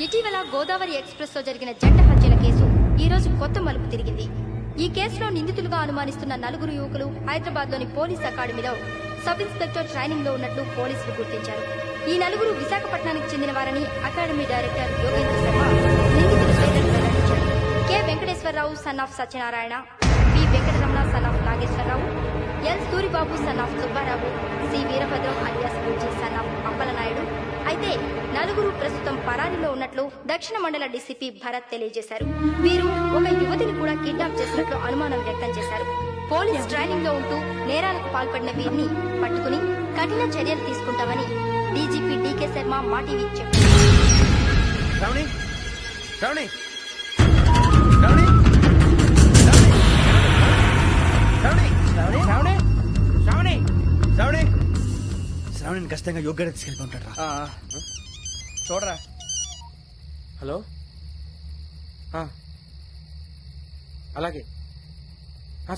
ఇటీవల గోదావరి ఎక్స్ప్రెస్ లో జరిగిన జంట హత్యల కేసు ఈ రోజు కొత్త మలుపు తిరిగింది. ఈ కేసులో నిందితులుగా అనుమానిస్తున్న 4 యువకులు హైదరాబాద్ లోని పోలీస్ అకాడమీలో సబ్ ఇన్స్పెక్టర్ ట్రైనింగ్ లో ఉన్నట్లు పోలీసులు గుర్తించారు. ఈ 4 విశాఖపట్నానికి చెందిన వారని అకాడమీ డైరెక్టర్ యోగేంద్ర శర్మ నిందితుల పేర్లను వెల్లడించారు. K Venkateswararao son of Satyanarayana, P Venkataramana son of Nageswararao, L Suribabu son of Subbarao, C Veerabhadram alias Bujji son of Appalanaidu. అయితే 4 ప్రస్తుతం పరారీలో ఉన్నట్లు దక్షిణ మండల డీసీపీ భరత్ తెలియజేశారు. వీరు ఒక యువతిని కూడా కిడ్నాప్ చేసినట్లు అనుమానం వ్యక్తం చేశారు. పోలీస్ ట్రైనింగ్ లో ఉంటూ నేరాలకు పాల్పడిన వీరిని పట్టుకుని కఠిన చర్యలు తీసుకుంటామని డీజీపీ డీకే శర్మ మా టీవీకి చెప్పారు. శ్రావణిని ఖచ్చితంగా యోగ్యత తీసుకెళ్ళి ఉంటాడు. చూడరా. హలో, అలాగే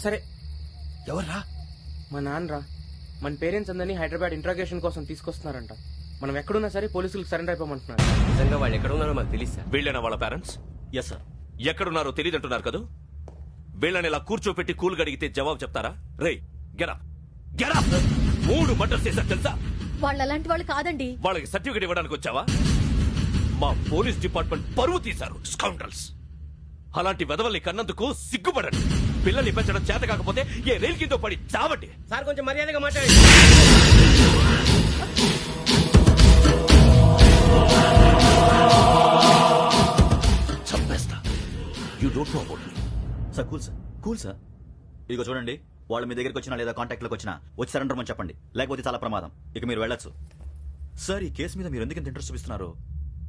సరే. ఎవర్రా? మా నాన్నరా. మన పేరెంట్స్ అందరినీ హైదరాబాద్ ఇంట్రాగేషన్ కోసం తీసుకొస్తున్నారంట. మనం ఎక్కడున్నా సరే పోలీసులకు సరెండర్ అయిపోమంటున్నారు. నిజంగా వాళ్ళు ఎక్కడ ఉన్నారో మాకు తెలియదు సార్. వీళ్ళేనా వాళ్ళ పేరెంట్స్? Yes sir. ఎక్కడున్నారో తెలియదంటున్నారు కదా. వీళ్ళని ఇలా కూర్చోపెట్టి కూల్ గడిగితే జవాబు చెప్తారా? రేయ్ గెరా గెరా 3 మర్డర్స్ చేశారు తెలుసా? వాళ్ళు అలాంటి వాళ్ళు కాదండి. వాళ్ళకి సర్టిఫికేట్ ఇవ్వడానికి వచ్చావా? మా పోలీస్ డిపార్ట్మెంట్ పరువు తీశారు స్కౌండ్రల్స్. అలాంటి వెధవల్ని కన్నందుకు సిగ్గుపడండి. పిల్లల్ని పెంచడం చేత కాకపోతే ఏ రైలు కింద పడి చావండి. సార్ కొంచెం మర్యాదగా మాట్లాడండి. చంపేస్తా. You don't know about me. Sir cool sir. ఇదిగో చూడండి, వాళ్ళు మీ దగ్గరికి వచ్చినా లేదా కాంటాక్ట్ లోకి వచ్చినా వచ్చి సరెండర్ అని చెప్పండి, లేకపోతే చాలా ప్రమాదం. ఇక మీరు వెళ్ళొచ్చు. సార్, ఈ కేసు మీద మీరు ఎందుకు ఇంత ఇంట్రెస్ట్ చూపిస్తున్నారు?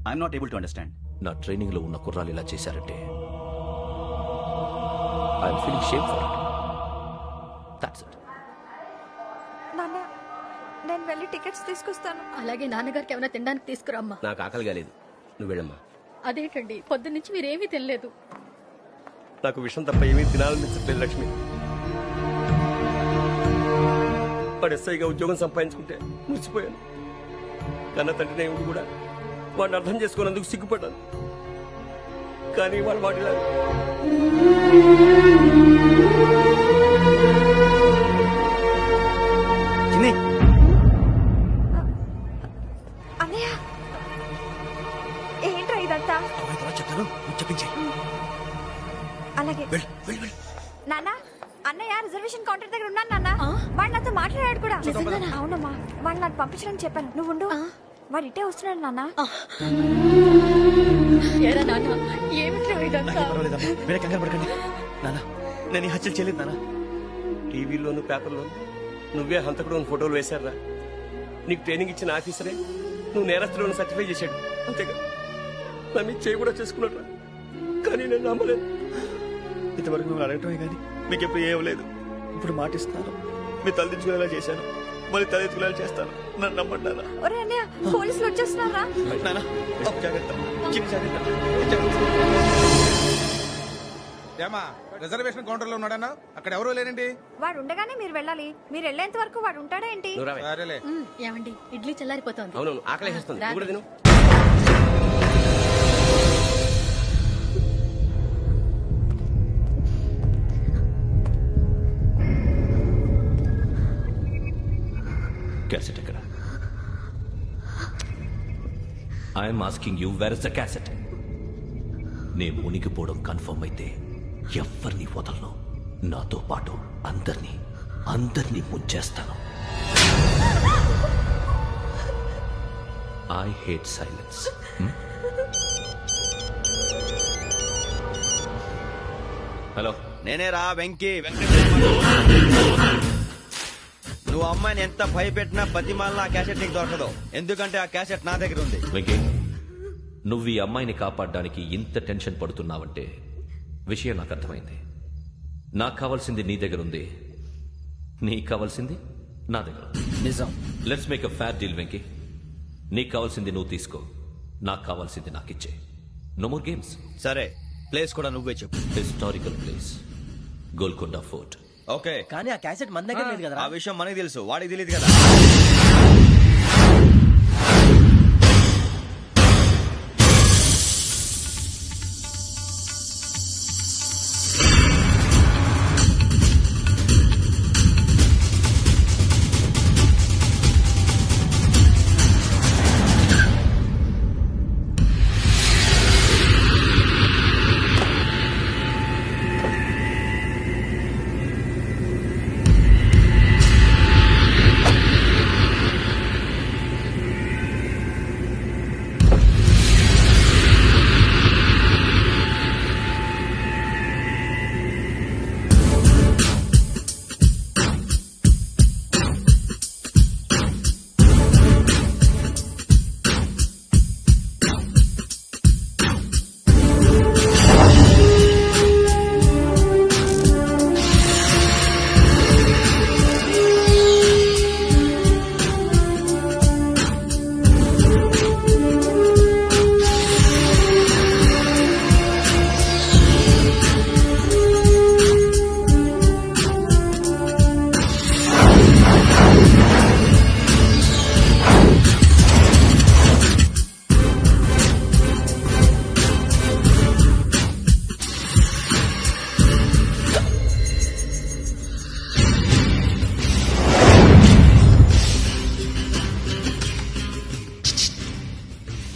I'm not able to understand. నా ట్రైనింగ్ లో ఉన్న కుర్రాలు ఇలా చేశారంటే I'm feeling shame for it. That's it. నాన్న, నేను వెళ్ళి టికెట్స్ తీసుకొస్తాను. అలాగే నాన్నగారికి ఏమైనా తినడానికి తీసుకురమ్మా. నాకు ఆకలి కాలేదు, నువ్వు వెళ్ళమ్మా. అదేంటండి, పొద్దున్నుంచి మీరేమీ తినలేదు. నాకు విషయం తప్ప ఏమీ తినాలనిపించట్లేదు లక్ష్మి. వాడు ఎస్ఐగా ఉద్యోగం సంపాదించుకుంటే మురిసిపోయాను. కన్న తండ్రినే ఉండి కూడా వాడిని అర్థం చేసుకోనందుకు సిగ్గుపడ్డాను. కానీ వాళ్ళు వాటిలా అన్నయ్య, ఏంట్రా ఇదంతా? చెప్తాను, చెప్పించే. అలాగే నాన్న. అన్నయ్య రిజర్వేషన్ కౌంటర్ దగ్గర ఉన్నాను నాన్న. వాడు నాతో మాట్లాడాడు కూడా. అవునమ్మా, వాడు నాకు పంపించడానికి చెప్పాను. నువ్వు ఉండు, వాడు ఇట్టే వస్తున్నాడు నాన్న. మీరే కంగారు పడకండి నాన్న. నేను ఈ హత్యలు చేయలేదు నాన్న. టీవీలోను పేపర్లోను నువ్వే హంతకుడు ఫోటోలు వేశారా? నీకు ట్రైనింగ్ ఇచ్చిన ఆఫీసరే నువ్వు నేరస్తులను సర్టిఫై చేశాడు. అంతేగా నా మీద చేయి కూడా చేసుకున్నాడు. కానీ నేను నమ్మలేదు. ఇంతవరకు మిమ్మల్ని అడగటమే కానీ మీకు ఎప్పుడు ఏమలేదు. ఇప్పుడు మాటిస్తున్నాను, మీ తలదించుకునేలా చేశాను, మళ్ళీ తలెత్తుకునేలా చేస్తాను. నన్ను నమ్మండి నాన్న. ఒరే అన్నయ్య, పోలీసులు వచ్చేస్తున్నారా? నాన్న, జాగ్రత్త, చిన్న జాగ్రత్త. ఏమా రిజర్వేషన్ కౌంటర్ లో ఉన్నాడన్నా? అక్కడ ఎవరూ లేనండి. వాడు ఉండగానే మీరు వెళ్ళాలి. మీరు వెళ్ళేంత వరకు వాడు ఉంటాడా ఏంటి? నువ్వు రావే. సరేలే. ఏమండి, ఇడ్లీ చల్లారిపోతుంది. అవును, ఆకలేస్తుంది. నువ్వు కూడా తిను. క్యాసెట్ ఎక్కడ? I'm asking you, where is the cassette? నే మునిగిపోవడం కన్ఫర్మ్ అయితే ఎవరిని వదలను. నాతో పాటు అందరినీ ముంచేస్తాను. I hate silence. హలో, నేనే రా వెంకీ. నువ్వు అమ్మాయిని ఎంత భయపెట్టినా బతిమాలినా ఆ క్యాసెట్ నీకు దొరకదు. ఎందుకంటే ఆ క్యాసెట్ నా దగ్గర ఉంది. వెంకీ, నువ్వు ఈ అమ్మాయిని కాపాడడానికి ఇంత టెన్షన్ పడుతున్నావంటే విషయం నాకు అర్థమైంది. నాకు కావాల్సింది నీ దగ్గర ఉంది, నీకు కావాల్సింది నా దగ్గర. నిజం. Let's make a fair deal Venky. నీకు కావాల్సింది నువ్వు తీసుకో, నాకు కావాల్సింది నాకు ఇచ్చే. No more games. సరే, ప్లేస్ కూడా నువ్వే చెప్పు. Historical place, Golconda fort. Okay, కానీ ఆ క్యాసెట్ మన దగ్గర లేదు కదా. ఆ విషయం మనకి తెలుసు, వాడికి తెలియదు కదా.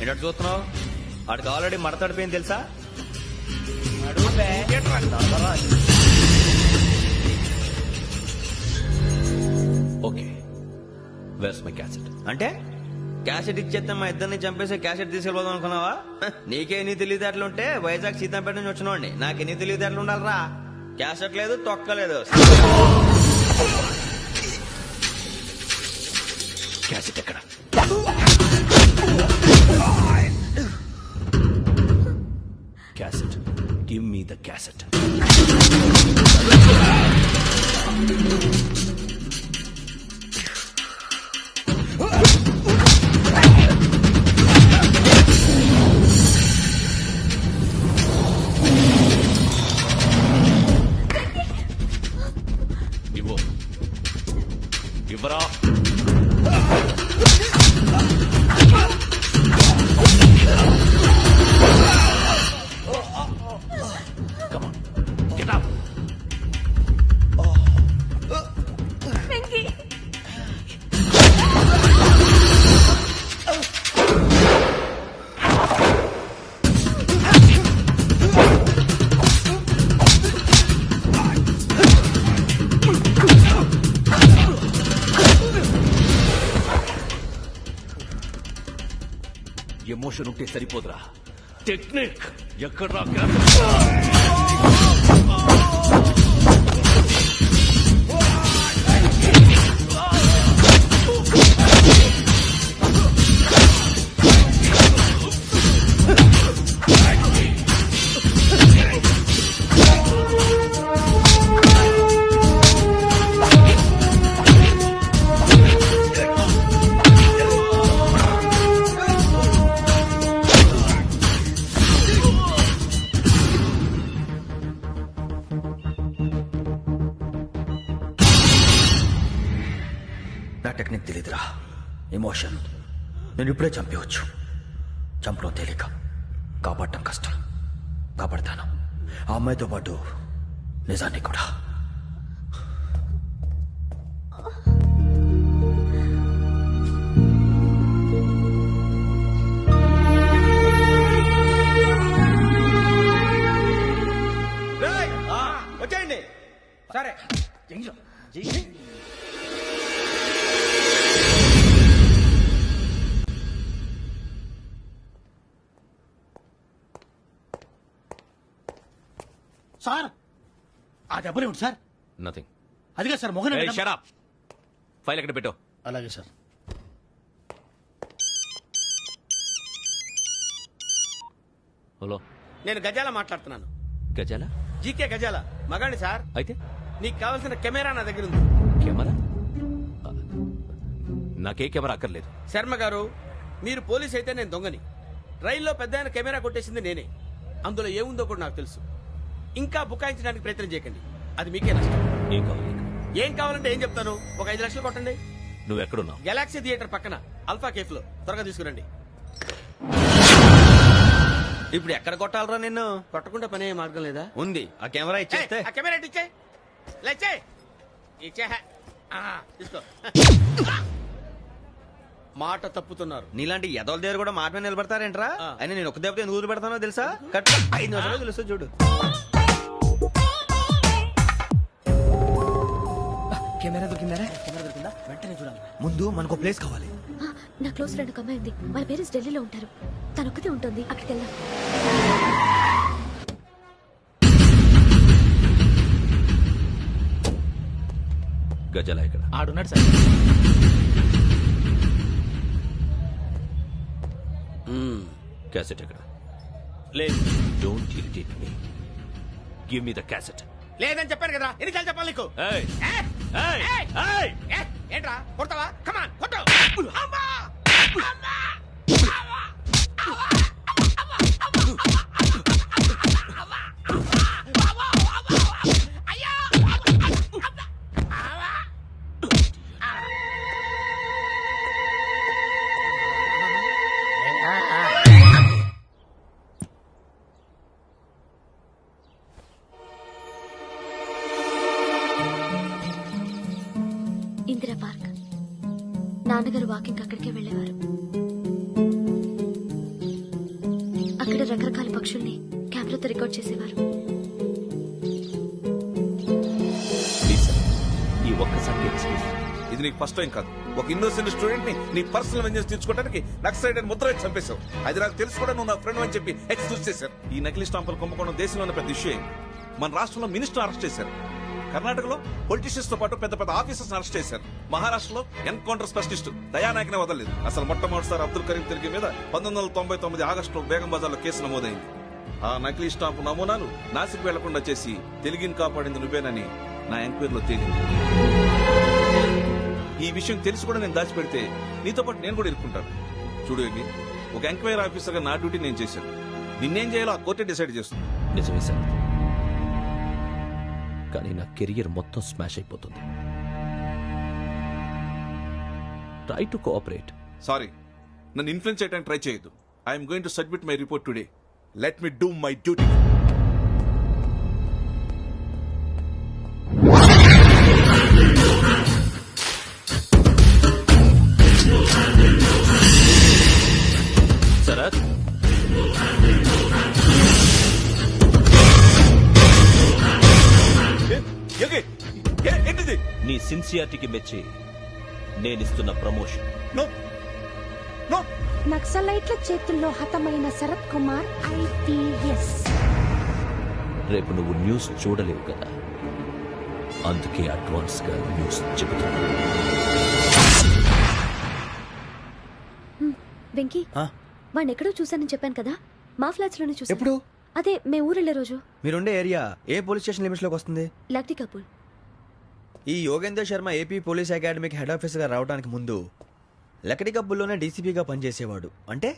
ఏంటంటే చూస్తున్నావు? వాడికి ఆల్రెడీ మడతడిపోయింది తెలుసా? Okay, where's my cassette? అంటే క్యాసెట్ ఇచ్చేస్తే మా ఇద్దరిని చంపేసి క్యాసెట్ తీసుకెళ్ళిపోదాం అనుకున్నావా? నీకే ఎన్ని తెలివితేటలు ఉంటే వైజాగ్ సీతంపేట నుంచి వచ్చినోండి. నాకు ఎన్ని తెలివితేటలు ఉండాలరా? క్యాసెట్ లేదు, తొక్కలేదు. క్యాసెట్ ఎక్కడ? Cassette, give me the cassette. ఇవ్వు, ఇవ్వరా. Come on, get up. Emotion ఉంటే సరిపోదురా, టెక్నిక్ ఎక్కడ్రా? నా టెక్నిక్ తెలీదురా, ఎమోషన్. నేను ఇప్పుడే చంపేవచ్చు. చంపడం తేలిక, కాపాడటం కష్టం. కాపాడతాను ఆ అమ్మాయితో పాటు నిజాన్ని కూడా. వచ్చేయండి. సరే సార్, ఆ దెబ్బలేమిటి సార్? నథింగ్. అదిగా సార్ మొగన్. Shut up. ఫైల్ ఎక్కడ పెట్టు. అలాగే సార్. హలో, నేను గజాల మాట్లాడుతున్నాను. గజాల? జీకే గజాల మగాండి సార్. అయితే నీకు కావాల్సిన కెమెరా నా దగ్గర ఉంది. కెమెరా? నాకే కెమెరా అక్కర్లేదు. శర్మ గారు, మీరు పోలీస్ అయితే నేను దొంగని. రైల్లో పెద్ద ఆయన కెమెరా కొట్టేసింది నేనే. అందులో ఏముందో కూడా నాకు తెలుసు. ఇంకా బుకాయించడానికి ప్రయత్నం చేయకండి, అది మీకే నష్టం. ఏం కావాలి? ఏం కావాలంటే ఏం చెప్తాను. ఒక 5 లక్షలు కొట్టండి. నువ్వు ఎక్కడున్నావు? గెలాక్సీ థియేటర్ పక్కన అల్ఫా కేఫ్ లో. త్వరగా తీసుకురండి. ఇప్పుడు ఎక్కడ కొట్టాలరా నిన్ను? కొట్టకుండా పనే మార్గం లేదా? ఉంది, ఆ కెమెరా ఇచ్చేస్తే. ఆ కెమెరా ఇచ్చే లేచే ఇచ్చే. తీసుకో. మాట తప్పుతున్నారు. నీలాంటి ఎదల దగ్గర కూడా మాట మీద నిలబడతారేంట్రా? ఆ. అయినా నేను ఒక దెబ్బతో ఎందుకు ఊరు పెడతానో తెలుసా? కరెక్ట్ 5 నిమిషాలు తెలుసు చూడు. కెమెరా దొరికిందా? వెంటనే చూడాలి. ముందు మనకు ప్లేస్ కావాలి. నా క్లోజ్ ఫ్రెండ్ ఒక అమ్మాయి ఉంది. వాళ్ళ పేరెంట్స్ ఢిల్లీలో ఉంటారు. తనొక్కతే ఉంటుంది. అక్కడికి వెళ్దాం. గజాల ఇక్కడ ఆడున్నాడు సార్. క్యాసెట్ ఎక్కడ? లేదు. Don't irritate me. Give me the cassette. లేదని చెప్పాను కదా, ఎన్నిసార్లు చెప్పాలి నీకు? ఏయ్, ఏ? ఏయ్, ఏయ్! ఏయ్! ఏ? ఏంట్రా కొడతావా? కమాన్ కొట్టు. అమ్మా! అమ్మా! ఇందిరా పార్క్. నాన్నగారు వాకింగ్ అక్కడికే వెళ్ళేవారు. అక్కడ రకరకాల పక్షుల్ని కెమెరాతో రికార్డ్ చేసేవారు. ప్లీజ్ సార్, ఈ ఒక్కసారి ఎక్స్క్యూజ్. ఇది నీకు ఫస్ట్ టైం కాదు. ఒక ఇన్నోసెంట్ స్టూడెంట్ ని నీ పర్సనల్ వెంజెన్స్ తీర్చుకోవడానికి నక్సలైట్ అని ముద్ర వేసి చంపేశావు. అది నాకు తెలుసు కూడా నువ్వు నా ఫ్రెండ్ అని చెప్పి ఎక్స్క్యూజ్ చేశారు. ఈ నకిలీ స్టాంపులు కుంభకోణం దేశంలో ఉన్న పెద్ద ఇష్యూ అయింది. మన రాష్ట్రంలో మినిస్టర్ అరెస్ట్ చేశారు. కర్ణాటకలో పొలిటీషియన్స్ తో పాటు పెద్ద పెద్ద ఆఫీసర్స్ అరెస్ట్ చేశారు. మహారాష్ట్రలో ఎన్కౌంటర్ స్పెషలిస్ట్ దయానాయకనే వదలలేదు. అసలు మొట్టమొదటిసారి అబ్దుల్ కరీం తిరిగి మీద 1999 ఆగస్టులో బేగం బజార్లో కేసు నమోదైంది. ఆ నకిలీ స్టాంపు నమూనాలు నాసిక్ వెళ్లకుండా చేసి తెలుగుని కాపాడింది నువ్వేనని నా ఎంక్వైరీలో తేలింది. ఈ విషయం తెలిసి కూడా నేను దాచిపెడితే నీతో పాటు నేను కూడా ఇరుక్కుంటాను. చూడు యోగి, ఒక ఎంక్వైరీ ఆఫీసర్ గా నా డ్యూటీ నేను చేశాను. నిన్నేం చేయాలో ఆ కోర్టే డిసైడ్ చేస్తుంది. నిజమే సార్, కానీ నా కెరియర్ మొత్తం స్మాష్ అయిపోతుంది. Try to cooperate. సారీ, నన్ను ఇన్ఫ్లుయెన్స్ చేయడానికి ట్రై చేయొద్దు. I'm going to submit my report today. Let me do my duty. Sharath, ఏంటిది? నీ సిన్సియారిటీకి మెచ్చి నేనిస్తున్న ప్రమోషన్. No no. నక్సలైట్ల చేతుల్లో హతమైన శరత్ కుమార్ ఐపీఎస్. రేపు నువ్వు న్యూస్ చూడలేవు కదా, అందుకే అడ్వాన్స్ గా న్యూస్ చెబుతున్నా. వెంకీ, వాడిని ఎక్కడో చూశానని చెప్పాను కదా, మా ఫ్లాట్స్ లోనే చూసాను. ఎప్పుడు? అదే మేము ఊరెళ్ళే రోజు. మీరుండే ఏరియా ఏ పోలీస్ స్టేషన్ లిమిట్స్ లోకి వస్తుంది? లక్టీ కపూర్. ఈ యోగేందర్ శర్మ ఏపీ పోలీస్ అకాడమీకి హెడ్ ఆఫీసర్ గా రావడానికి ముందు లకడి కబ్బుల్లోనే డీసీపీగా పనిచేసేవాడు. అంటే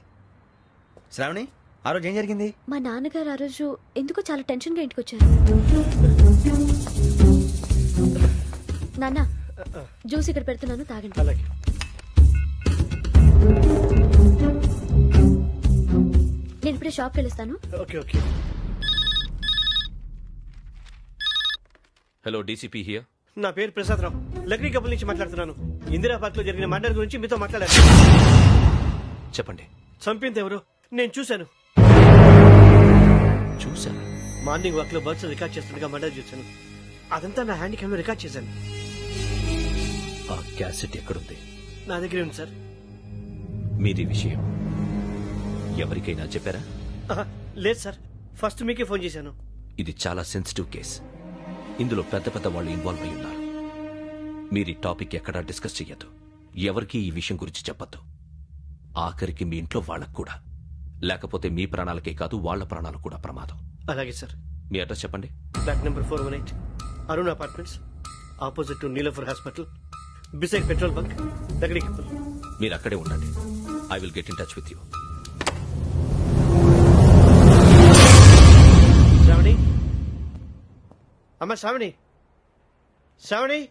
శ్రావణి, ఆ రోజు ఏం జరిగింది? మా నాన్నగారు ఆ రోజు ఎందుకో చాలా టెన్షన్ గా ఇంటికి వచ్చారు. నాన్న, జ్యూస్ ఇక్కడ పెడుతున్నాను, తాగండి. నేను ఇప్పుడే షాప్కి వెళ్ళొస్తాను. Hello, DCP here. నా పేరు ప్రసాద్ రావు, లక్డీ కపుల్ నుంచి మాట్లాడుతున్నాను. ఇందిరా పార్క్ లో జరిగిన మర్డర్ గురించి మీతో మాట్లాడారు. చెప్పండి. చంపింది ఎవరు? నేను చూశాను. చూశాను. మార్నింగ్ వాక్ లో బర్డ్స్ రికార్డ్ చేస్తుండగా మర్డర్ చూశాను. అదంతా నా హ్యాండ్ క్యామ్ లో రికార్డ్ చేశాను. ఆ క్యాసెట్ ఎక్కడుంది? నా దగ్గరే ఉంది సార్. మీది విషయం ఎవరికైనా చెప్పారా? ఆహా, లేదు సార్, ఫస్ట్ మీకే ఫోన్ చేశాను. ఇది చాలా సెన్సిటివ్ కేస్. ఇందులో పెద్ద పెద్ద వాళ్ళు ఇన్వాల్వ్ అయి ఉన్నారు. మీరు ఈ టాపిక్ ఎక్కడా డిస్కస్ చెయ్యొద్దు. ఎవరికి ఈ విషయం గురించి చెప్పొద్దు. ఆఖరికి మీ ఇంట్లో వాళ్ళకు కూడా. లేకపోతే మీ ప్రాణాలకే కాదు, వాళ్ళ ప్రాణాలు కూడా ప్రమాదం. అలాగే సార్. మీ అడ్రస్ చెప్పండి. Flat number 418, Arun apartments, opposite to Niloufer hospital, beside petrol bunk, Lakdi Kapul. మీరు అక్కడే ఉండండి. I will get in touch with you. Sravani, అమ్మ శ్రావణి, శ్రావణి.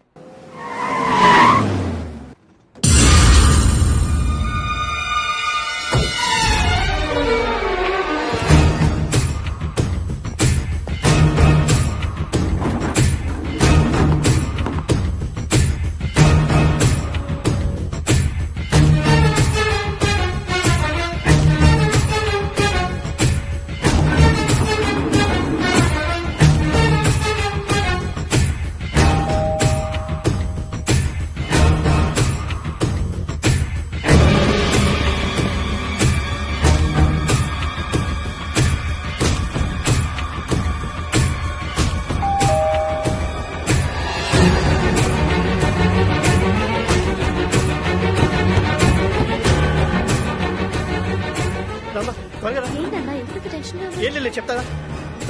త్వరగా రా. ఏంటన్నా ఎందుకు టెన్షన్? ఏం లేదు, చెప్తారా?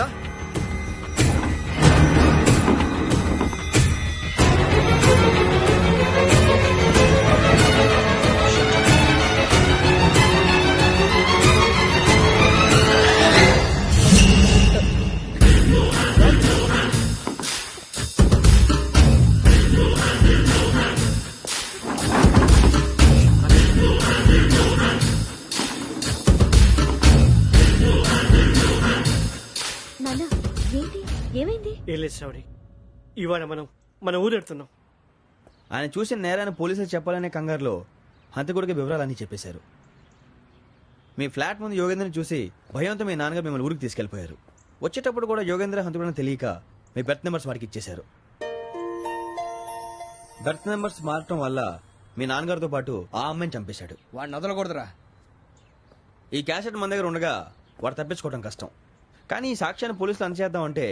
దా. నాన్న, ఏంటి, ఏమైంది? ఏం లేదు శ్రావణి, ఇవాళ మనం మన ఊరెడుతున్నాం. ఆయన చూసిన నేరాన్ని పోలీసులు చెప్పాలనే కంగారులో హంతకుడికి వివరాలన్నీ చెప్పేశారు. మీ ఫ్లాట్ ముందు యోగేంద్రని చూసి భయంతో మీ నాన్నగారు మిమ్మల్ని ఊరికి తీసుకెళ్లిపోయారు. వచ్చేటప్పుడు కూడా యోగేంద్ర హంతకుడని తెలియక మీ బెర్త్ నెంబర్స్ వారికి ఇచ్చేశారు. బెర్త్ నెంబర్స్ మారటం వల్ల మీ నాన్నగారితో పాటు ఆ అమ్మాయిని చంపేశాడు. వాడిని వదలకూడదురా. ఈ క్యాసెట్ మన దగ్గర ఉండగా వాడు తప్పించుకోవడం కష్టం. కానీ ఈ సాక్ష్యాన్ని పోలీసులు అందజేద్దామంటే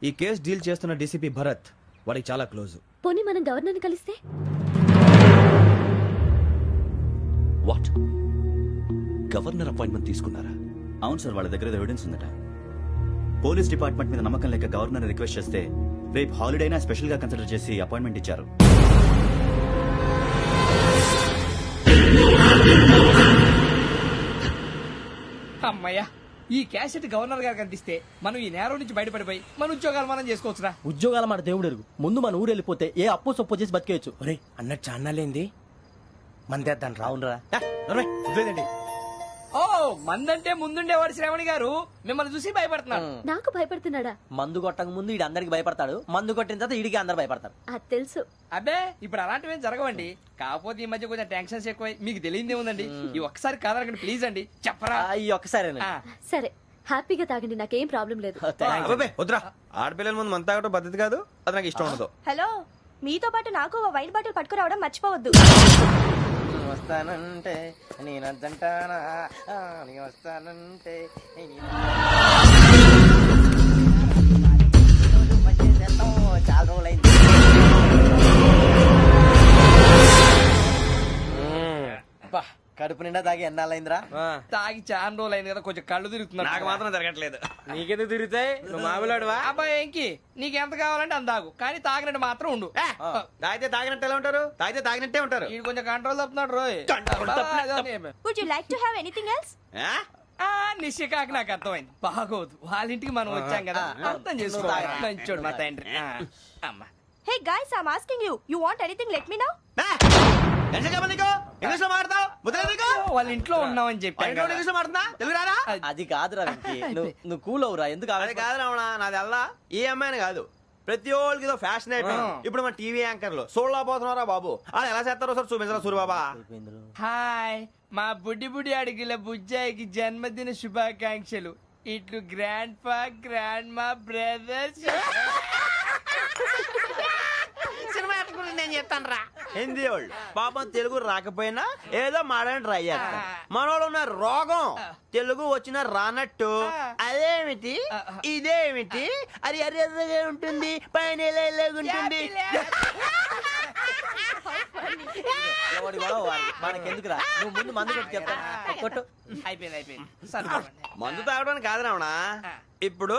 ఈ కేసు డీల్ చేస్తున్న డీసీపీ భరత్ వాడికి చాలా క్లోజ్. పోనీ మనం గవర్నర్ని కలిస్తే? వాట్? గవర్నర్ అపాయింట్మెంట్ తీసుకున్నారా? అవును సార్, వాళ్ళ దగ్గర ఎవిడెన్స్ ఉందట. పోలీస్ డిపార్ట్మెంట్ మీద నమ్మకం లేక గవర్నర్ రిక్వెస్ట్ చేస్తే రేపు హాలిడే అయినా స్పెషల్ గా కన్సిడర్ చేసి అపాయింట్మెంట్ ఇచ్చారు. అమ్మయ్యా, ఈ క్యాసెట్ గవర్నర్ గారికి అందిస్తే మనం ఈ నేరం నుంచి బయటపడిపోయి మన ఉద్యోగాలు మనం చేసుకోవచ్చురా. ఉద్యోగాల మాట దేవుడు ఎరుగు. ముందు మన ఊరు వెళ్ళిపోతే ఏ అప్పు సొప్పు చేసి బతికేయచ్చు. ఒరే అన్నట్టు చాన్నాలేంది మందేద్దాం రావునరా. ఓ మందంటే ముందుండేవాడు శ్రావణి గారు మిమ్మల్ని చూసి భయపడుతున్నాడు. నాకు భయపడుతున్నాడా? మందు కొట్టక ముందు ఈడు అందరికి భయపడతాడు, మందు కొట్టిన తర్వాత ఈడికి అందరు భయపడతారు. అది తెలుసు. అబ్బే ఇప్పుడు అలాంటివి ఏం జరగవండి. కాకపోతే ఈ మధ్య కొంచెం టెన్షన్స్ ఎక్కువై మీకు తెలియదే ఉందండి. ఈ ఒక్కసారి కాదనకండి ప్లీజ్ అండి, చెప్పరా. ఈ ఒక్కసారి సరే హ్యాపీగా తాగండి, నాకేం ప్రాబ్లం లేదు. అబ్బే వద్దురా, ఆడపిల్లల ముందు మన తాగటం పద్ధతి కాదు, అది నాకు ఇష్టం ఉండదు. హలో, మీతో పాటు నాకు ఓ వైన్ బాటిల్ పట్టుకురావడం మర్చిపోవద్దు. వస్తానంటే నేనంటానా, వస్తానంటే చాలా రోజులైంది. కడుపు నిండా తాగి ఎన్నాళ్ళైందిరా? తాగి చాలా రోజులు అయింది కదా, కొంచెం కళ్ళు తిరుగుతున్నాడు. నాకు మాత్రం జరగట్లేదు. నీకెందుకు తిరుగుతాయి? నువ్వు మామిలాడువా? అబ్బాయి ఏంకి నీకు ఎంత కావాలంటే అంత తాగు, కానీ తాగినట్టు మాత్రం ఉండు. తాగితే తాగినట్టు ఎలా ఉంటారు? తాగితే తాగినట్టే ఉంటారు. వీడు కొంచెం కంట్రోల్ తప్పుతున్నాడు రోయ్. Would you like to have anything else? నిశ్చికాకి నాకు అర్థమైంది. బాగోదు, వాళ్ళ ఇంటికి మనం వచ్చాం కదా, అర్థం చేసుకోవాలి. మంచోడు మా తండ్రి. అమ్మా hey guys, I am asking you, you want anything let me know. English లో మాడతావు? వాళ్ళ ఇంట్లో ఉన్నామని చెప్పాను. ఇంగ్లీష్ లో మాడుతున్నా, తెలుగు రాదా? అది కాదురా వెంకీ, నువ్వు కూల్ అవురా. ఎందుకు అది కాదు రావణ, నాది అల్లా ఏ అమ్మాయిని కాదు, ప్రతి ఒళ్ళకి ఏదో ఫ్యాషన్ అయిపోయింది. ఇప్పుడు మన టీవీ యాంకర్లు సోళ్ళ పోతున్నారా బాబు, అది ఎలా చేస్తారో సార్ చూపించరా సూరిబాబా. హాయ్, మా బుడ్డి బుడి అడిగిల బుజ్జాయికి జన్మదిన శుభాకాంక్షలు. ఇట్లు గ్రాండ్ ఫా గ్రాండ్ మా బ్రదర్స్. సినిమా నేను చెప్తాను రా. హిందీ వాళ్ళు పాపం తెలుగు రాకపోయినా ఏదో మాడని ట్రై చేస్తారు. మనోళ్ళు ఉన్న రోగం తెలుగు వచ్చిన రానట్టు అదేమిటి ఇదేమిటి అది అర్రగా ఉంటుంది, పైన ఉంటుంది. మనకెందుకురా, నువ్వు ముందు మందు కొట్టి చెప్తాను. కొట్టు. అయిపోయింది. మందు తాగడానికి కాదు రావణ, ఇప్పుడు